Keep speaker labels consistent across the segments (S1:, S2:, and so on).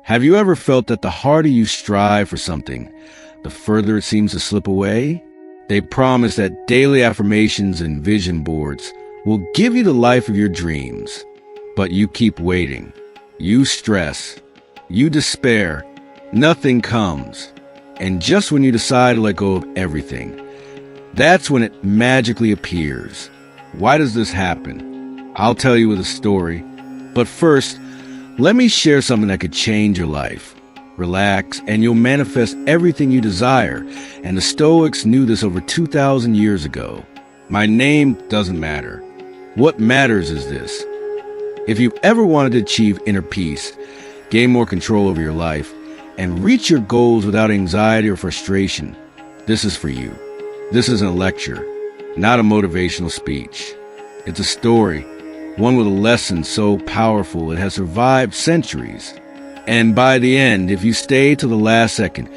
S1: Have you ever felt that the harder you strive for something, the further it seems to slip away? They promise that daily affirmations and vision boards will give you the life of your dreams. But you keep waiting. You stress. You despair. Nothing comes. And just when you decide to let go of everything, that's when it magically appears. Why does this happen? I'll tell you with a story. But first, let me share something that could change your life. Relax, and you'll manifest everything you desire. And the Stoics knew this over 2,000 years ago. My name doesn't matter. What matters is this. If you've ever wanted to achieve inner peace, gain more control over your life, and reach your goals without anxiety or frustration, this is for you. This isn't a lecture, not a motivational speech. It's a story, one with a lesson so powerful it has survived centuries. And by the end, if you stay to the last second,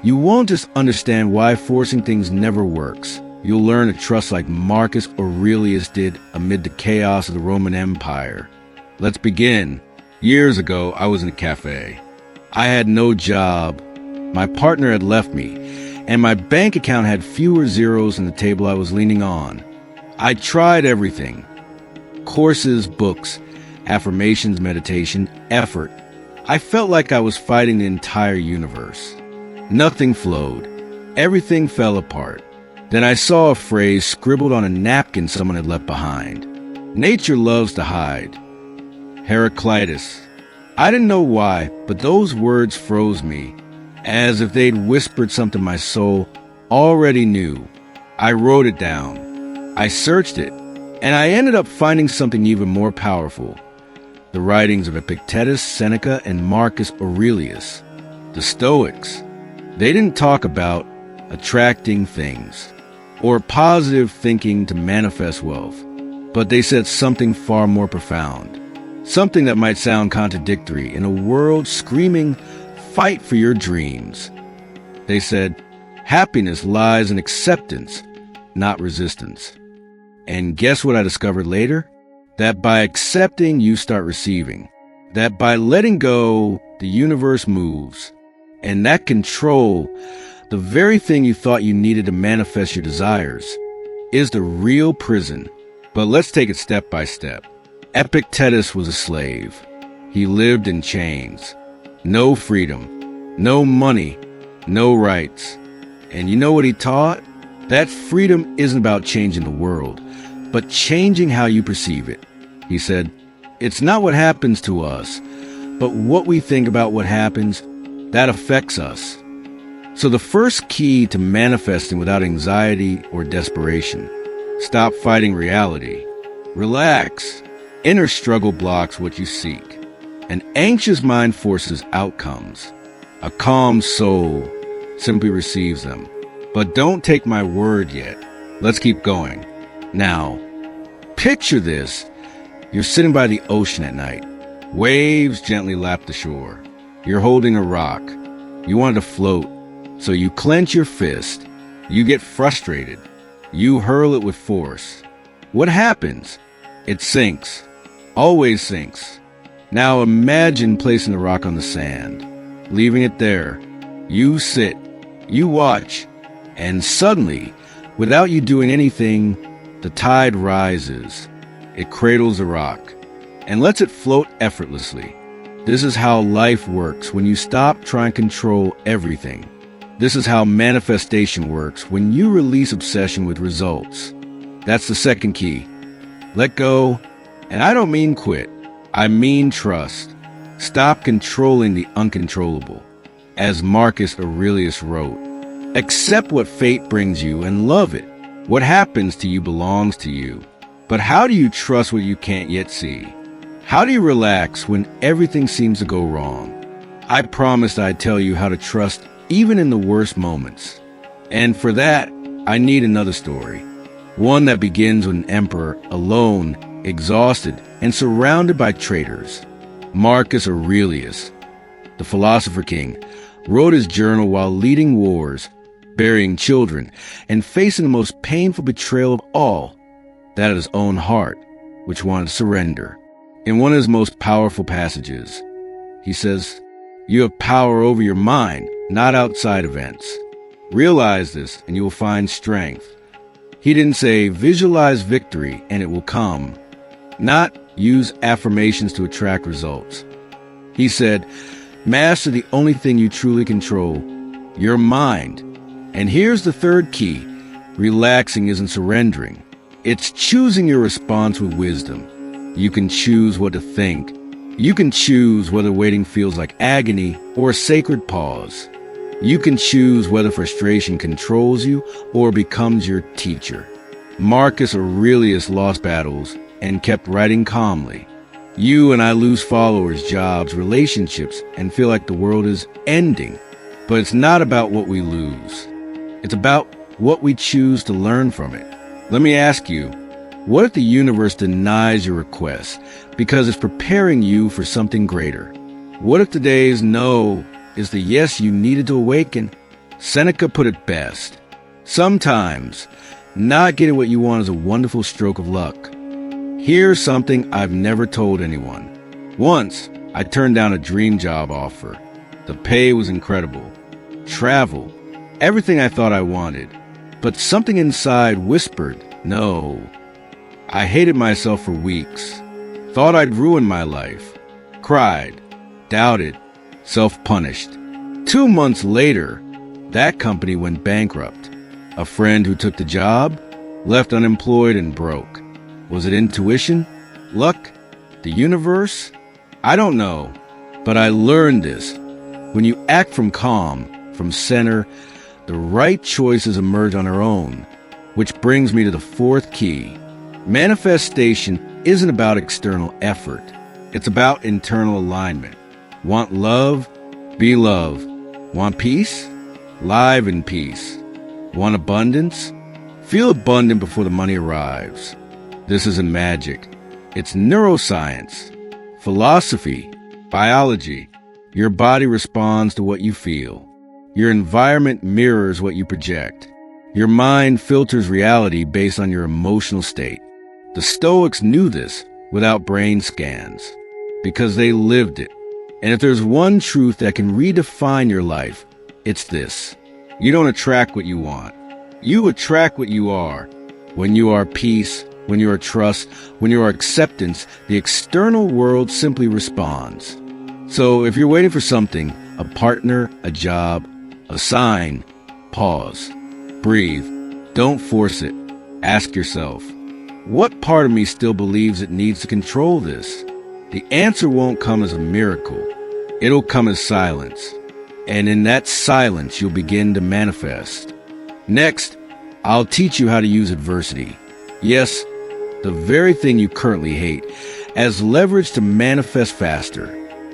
S1: you won't just understand why forcing things never works. You'll learn to trust like Marcus Aurelius did amid the chaos of the Roman Empire. Let's begin. Years ago, I was in a cafe. I had no job. My partner had left me, and my bank account had fewer zeros than the table I was leaning on. I tried everything. Courses, books, affirmations, meditation, effort. I felt like I was fighting the entire universe. Nothing flowed. Everything fell apart. Then I saw a phrase scribbled on a napkin someone had left behind. Nature loves to hide. Heraclitus. I didn't know why, but those words froze me, as if they'd whispered something my soul already knew. I wrote it down. I searched it, and I ended up finding something even more powerful. The writings of Epictetus, Seneca, and Marcus Aurelius. The Stoics. They didn't talk about attracting things or positive thinking to manifest wealth, but they said something far more profound. Something that might sound contradictory in a world screaming, fight for your dreams. They said, happiness lies in acceptance, not resistance. And guess what I discovered later? That by accepting, you start receiving. That by letting go, the universe moves. And that control, the very thing you thought you needed to manifest your desires, is the real prison. But let's take it step by step. Epictetus was a slave. He lived in chains. No freedom, no money, no rights. And you know what he taught? That freedom isn't about changing the world, but changing how you perceive it. He said, it's not what happens to us, but what we think about what happens, that affects us. So the first key to manifesting without anxiety or desperation, stop fighting reality. Relax. Inner struggle blocks what you seek. An anxious mind forces outcomes. A calm soul simply receives them. But don't take my word yet. Let's keep going. Now, picture this. You're sitting by the ocean at night. Waves gently lap the shore. You're holding a rock. You want to float, so you clench your fist. You get frustrated. You hurl it with force. What happens? It sinks. Always sinks. Now imagine placing the rock on the sand, leaving it there. You sit, you watch, and suddenly, without you doing anything, the tide rises. It cradles the rock and lets it float effortlessly. This is how life works when you stop trying to control everything. This is how manifestation works when you release obsession with results. That's the second key. Let go. And I don't mean quit. I mean trust. Stop controlling the uncontrollable. As Marcus Aurelius wrote, accept what fate brings you and love it. What happens to you belongs to you. But how do you trust what you can't yet see? How do you relax when everything seems to go wrong? I promised I'd tell you how to trust even in the worst moments. And for that, I need another story. One that begins with an emperor alone, exhausted, and surrounded by traitors. Marcus Aurelius, the philosopher king, wrote his journal while leading wars, burying children, and facing the most painful betrayal of all, that of his own heart, which wanted to surrender. In one of his most powerful passages, he says, You have power over your mind, not outside events. Realize this and you will find strength. He didn't say, visualize victory and it will come. Not use affirmations to attract results. He said, master the only thing you truly control, your mind. And here's the third key. Relaxing isn't surrendering. It's choosing your response with wisdom. You can choose what to think. You can choose whether waiting feels like agony or a sacred pause. You can choose whether frustration controls you or becomes your teacher. Marcus Aurelius lost battles and kept writing calmly. You and I lose followers, jobs, relationships, and feel like the world is ending. But it's not about what we lose. It's about what we choose to learn from it. Let me ask you, what if the universe denies your request because it's preparing you for something greater? What if today's no is the yes you needed to awaken? Seneca put it best. Sometimes, not getting what you want is a wonderful stroke of luck. Here's something I've never told anyone. Once, I turned down a dream job offer. The pay was incredible. Travel, everything I thought I wanted. But something inside whispered, no. I hated myself for weeks. Thought I'd ruined my life. Cried, doubted, self-punished. 2 months later, that company went bankrupt. A friend who took the job left unemployed and broke. Was it intuition? Luck? The universe? I don't know. But I learned this. When you act from calm, from center, the right choices emerge on their own. Which brings me to the fourth key. Manifestation isn't about external effort. It's about internal alignment. Want love? Be love. Want peace? Live in peace. Want abundance? Feel abundant before the money arrives. This isn't magic. It's neuroscience, philosophy, biology. Your body responds to what you feel. Your environment mirrors what you project. Your mind filters reality based on your emotional state. The Stoics knew this without brain scans because they lived it. And if there's one truth that can redefine your life, it's this. You don't attract what you want. You attract what you are. When you are peace, when you are trust, when you are acceptance, the external world simply responds. So if you're waiting for something, a partner, a job, a sign, pause, breathe, don't force it. Ask yourself, what part of me still believes it needs to control this? The answer won't come as a miracle. It'll come as silence. And in that silence, you'll begin to manifest. Next, I'll teach you how to use adversity. Yes, the very thing you currently hate, as leverage to manifest faster.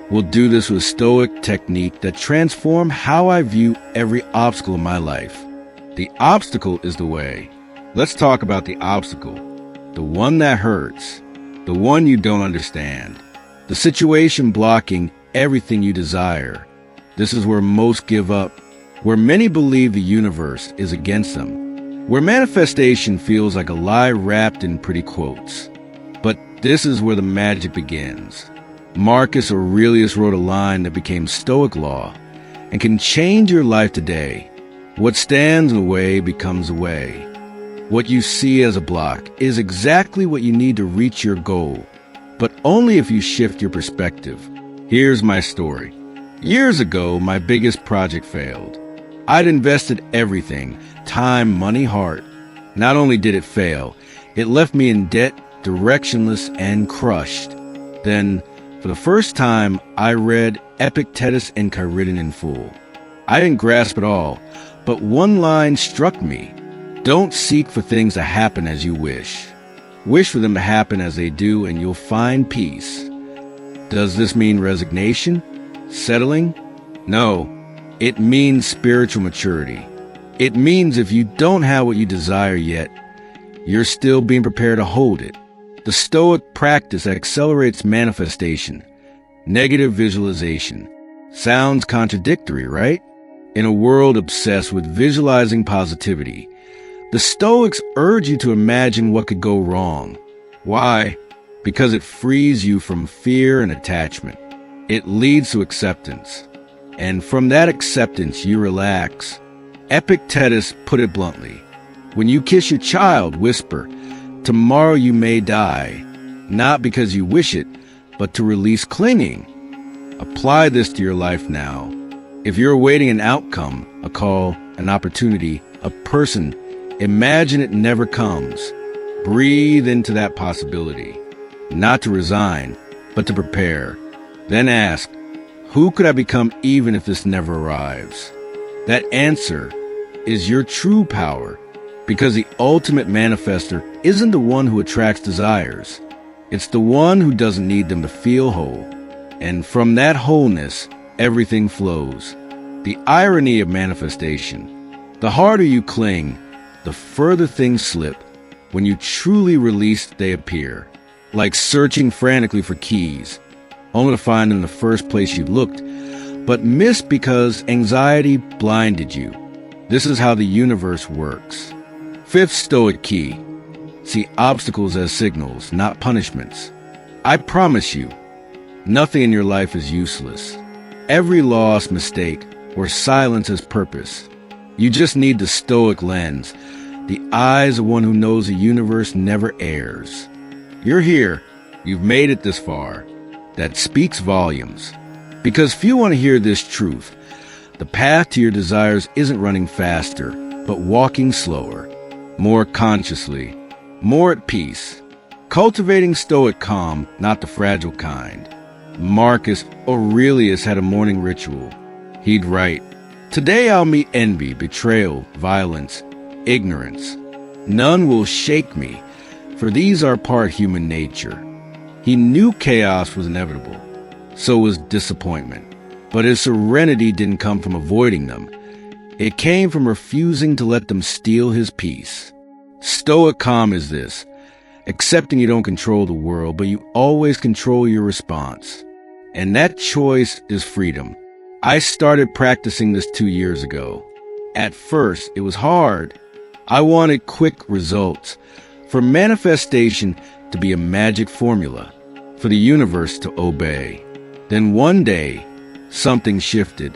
S1: We'll do this with Stoic technique that transform how I view every obstacle in my life. The obstacle is the way. Let's talk about the obstacle. The one that hurts. The one you don't understand. The situation blocking everything you desire. This is where most give up. Where many believe the universe is against them. Where manifestation feels like a lie wrapped in pretty quotes. But this is where the magic begins. Marcus Aurelius wrote a line that became Stoic law and can change your life today. What stands in the way becomes a way. What you see as a block is exactly what you need to reach your goal, but only if you shift your perspective. Here's my story. Years ago, my biggest project failed. I'd invested everything, time, money, heart. Not only did it fail, it left me in debt, directionless, and crushed. Then, for the first time, I read Epictetus and Chariton in full. I didn't grasp it all, but one line struck me. Don't seek for things to happen as you wish. Wish for them to happen as they do, and you'll find peace. Does this mean resignation? Settling? No. It means spiritual maturity. It means if you don't have what you desire yet, you're still being prepared to hold it. The Stoic practice accelerates manifestation. Negative visualization. Sounds contradictory, right? In a world obsessed with visualizing positivity, the Stoics urge you to imagine what could go wrong. Why? Because it frees you from fear and attachment. It leads to acceptance. And from that acceptance, you relax. Epictetus put it bluntly. When you kiss your child, whisper, "Tomorrow you may die," not because you wish it, but to release clinging. Apply this to your life now. If you're awaiting an outcome, a call, an opportunity, a person, imagine it never comes. Breathe into that possibility. Not to resign, but to prepare. Then ask, who could I become even if this never arrives? That answer is your true power, because the ultimate manifester isn't the one who attracts desires. It's the one who doesn't need them to feel whole. And from that wholeness, everything flows. The irony of manifestation. The harder you cling, the further things slip. When you truly release, they appear. Like searching frantically for keys, only to find them in the first place you looked, but missed because anxiety blinded you. This is how the universe works. Fifth Stoic key. See obstacles as signals, not punishments. I promise you, nothing in your life is useless. Every loss, mistake, or silence has purpose. You just need the Stoic lens, the eyes of one who knows the universe never errs. You're here. You've made it this far. That speaks volumes. Because few want to hear this truth. The path to your desires isn't running faster, but walking slower, more consciously, more at peace. Cultivating Stoic calm, not the fragile kind. Marcus Aurelius had a morning ritual. He'd write, "Today I'll meet envy, betrayal, violence, ignorance. None will shake me, for these are part human nature." He knew chaos was inevitable. So was disappointment. But his serenity didn't come from avoiding them. It came from refusing to let them steal his peace. Stoic calm is this: accepting you don't control the world, but you always control your response. And that choice is freedom. I started practicing this 2 years ago. At first, it was hard. I wanted quick results. For manifestation to be a magic formula. For the universe to obey. Then one day, something shifted.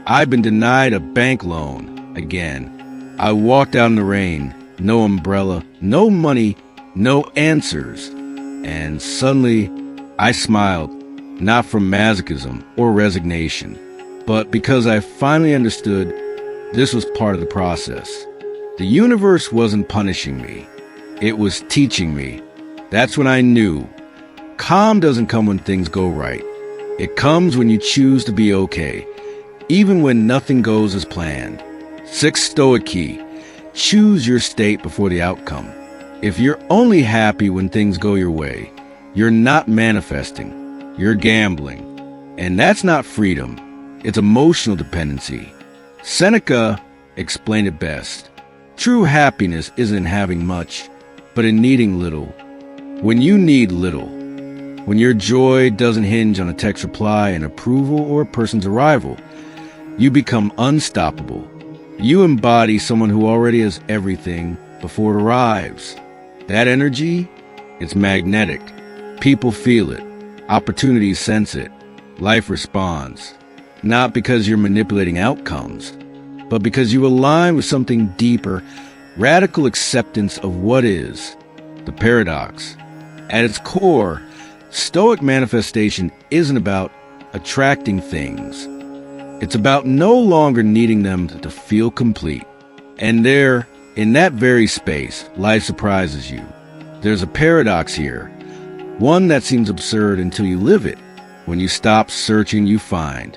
S1: I'd been denied a bank loan again. I walked out in the rain. No umbrella, no money, no answers. And suddenly, I smiled. Not from masochism or resignation, but because I finally understood this was part of the process. The universe wasn't punishing me. It was teaching me. That's when I knew. Calm doesn't come when things go right. It comes when you choose to be okay, even when nothing goes as planned. Sixth Stoic key. Choose your state before the outcome. If you're only happy when things go your way, you're not manifesting. You're gambling. And that's not freedom. It's emotional dependency. Seneca explained it best. True happiness isn't in having much, but in needing little. When you need little, when your joy doesn't hinge on a text reply, an approval, or a person's arrival, you become unstoppable. You embody someone who already has everything before it arrives. That energy, it's magnetic. People feel it. Opportunities sense it. Life responds. Not because you're manipulating outcomes, but because you align with something deeper, radical acceptance of what is. The paradox. At its core, Stoic manifestation isn't about attracting things. It's about no longer needing them to feel complete. And there, in that very space, life surprises you. There's a paradox here, one that seems absurd until you live it. When you stop searching, you find.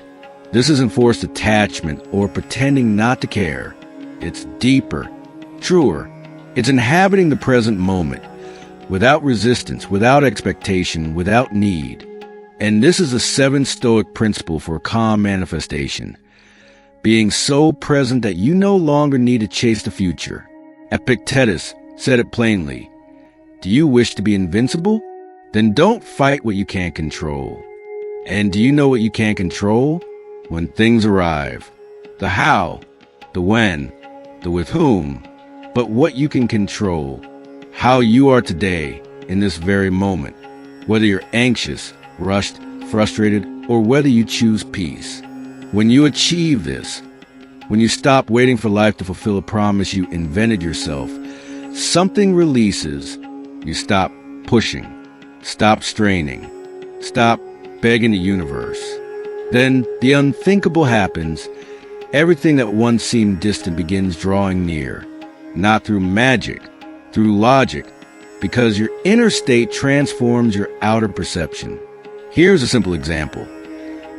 S1: This isn't forced attachment or pretending not to care. It's deeper, truer. It's inhabiting the present moment, without resistance, without expectation, without need. And this is the seventh Stoic principle for calm manifestation. Being so present that you no longer need to chase the future. Epictetus said it plainly. Do you wish to be invincible? Then don't fight what you can't control. And do you know what you can't control? When things arrive. The how, the when, the with whom. But what you can control. How you are today, in this very moment. Whether you're anxious, rushed, frustrated, or whether you choose peace. When you achieve this, when you stop waiting for life to fulfill a promise you invented yourself, something releases. You stop pushing, stop straining, stop begging the universe. Then the unthinkable happens. Everything that once seemed distant begins drawing near, not through magic, through logic, because your inner state transforms your outer perception. Here's a simple example.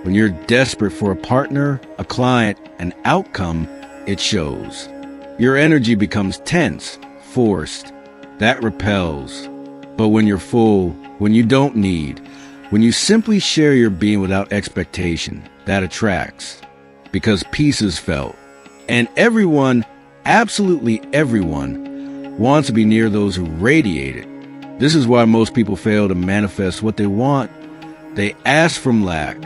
S1: When you're desperate for a partner, a client, an outcome, it shows. Your energy becomes tense, forced. That repels. But when you're full, when you don't need, when you simply share your being without expectation, that attracts. Because peace is felt. And everyone, absolutely everyone, wants to be near those who radiate it. This is why most people fail to manifest what they want. They ask from lack,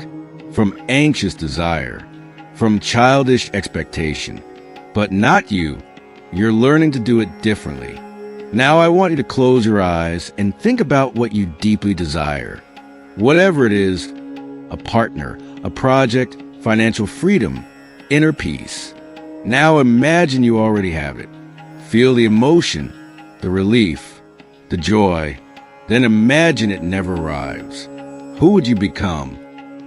S1: from anxious desire, from childish expectation. But not you. You're learning to do it differently. Now I want you to close your eyes and think about what you deeply desire. Whatever it is, a partner, a project, financial freedom, inner peace. Now imagine you already have it. Feel the emotion, the relief, the joy. Then imagine it never arrives. Who would you become?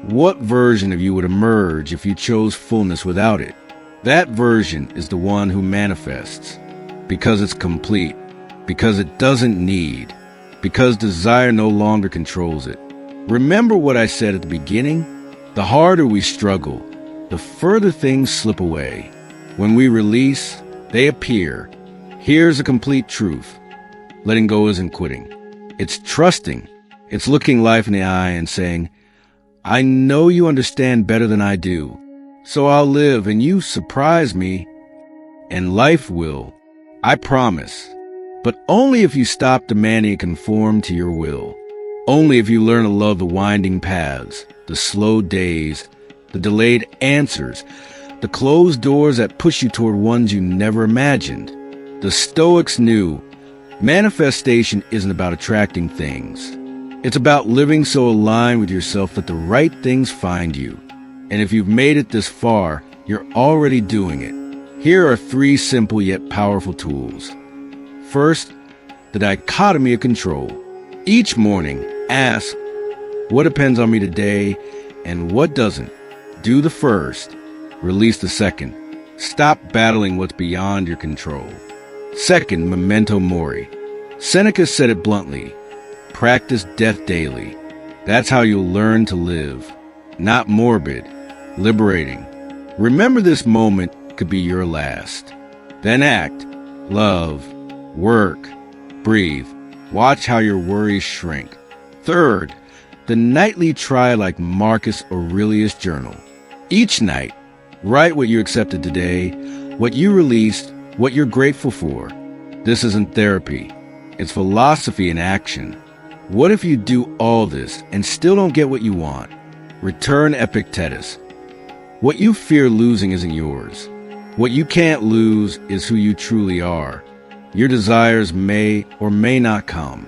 S1: What version of you would emerge if you chose fullness without it? That version is the one who manifests, because it's complete, because it doesn't need, because desire no longer controls it. Remember what I said at the beginning? The harder we struggle, the further things slip away. When we release, they appear. Here's a complete truth. Letting go isn't quitting. It's trusting. It's looking life in the eye and saying, I know you understand better than I do, so I'll live and you surprise me, and life will. I promise. But only if you stop demanding and conform to your will. Only if you learn to love the winding paths, the slow days, the delayed answers, the closed doors that push you toward ones you never imagined. The Stoics knew manifestation isn't about attracting things. It's about living so aligned with yourself that the right things find you. And if you've made it this far, you're already doing it. Here are 3 simple yet powerful tools. First, the dichotomy of control. Each morning, ask, what depends on me today and what doesn't? Do the first. Release the second. Stop battling what's beyond your control. Second, memento mori. Seneca said it bluntly. Practice death daily. That's how you'll learn to live. Not morbid, liberating. Remember this moment could be your last. Then act, love, work, breathe. Watch how your worries shrink. Third, the nightly try like Marcus Aurelius journal. Each night, write what you accepted today, what you released, what you're grateful for. This isn't therapy. It's philosophy in action. What if you do all this and still don't get what you want? Return Epictetus. What you fear losing isn't yours. What you can't lose is who you truly are. Your desires may or may not come,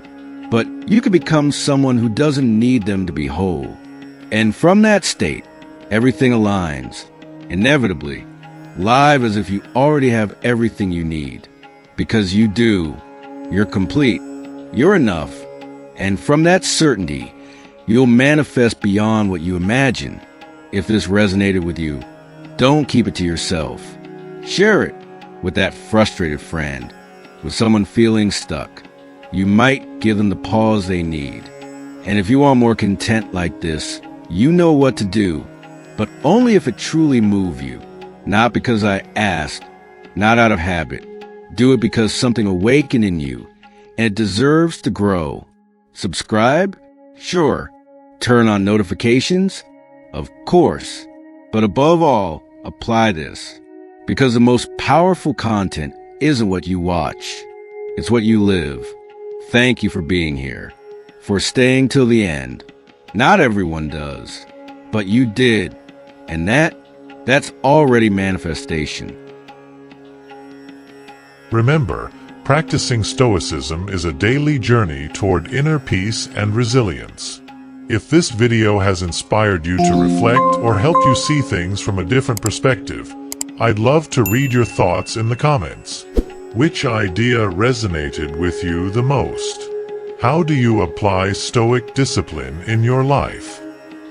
S1: but you can become someone who doesn't need them to be whole. And from that state, everything aligns, inevitably. Live as if you already have everything you need. Because you do. You're complete. You're enough. And from that certainty, you'll manifest beyond what you imagine. If this resonated with you, don't keep it to yourself. Share it with that frustrated friend, with someone feeling stuck. You might give them the pause they need. And if you are more content like this, you know what to do, but only if it truly moves you. Not because I asked, not out of habit. Do it because something awakened in you, and it deserves to grow. Subscribe? Sure. Turn on notifications? Of course. But above all, apply this. Because the most powerful content isn't what you watch. It's what you live. Thank you for being here. For staying till the end. Not everyone does. But you did. And that's already manifestation.
S2: Remember, practicing Stoicism is a daily journey toward inner peace and resilience. If this video has inspired you to reflect or helped you see things from a different perspective, I'd love to read your thoughts in the comments. Which idea resonated with you the most? How do you apply Stoic discipline in your life?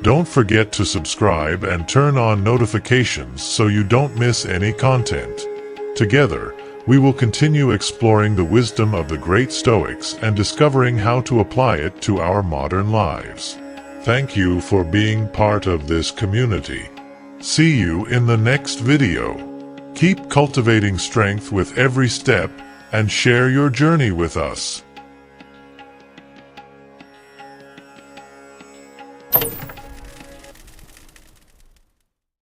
S2: Don't forget to subscribe and turn on notifications so you don't miss any content. Together, we will continue exploring the wisdom of the great Stoics and discovering how to apply it to our modern lives. Thank you for being part of this community. See you in the next video. Keep cultivating strength with every step and share your journey with us.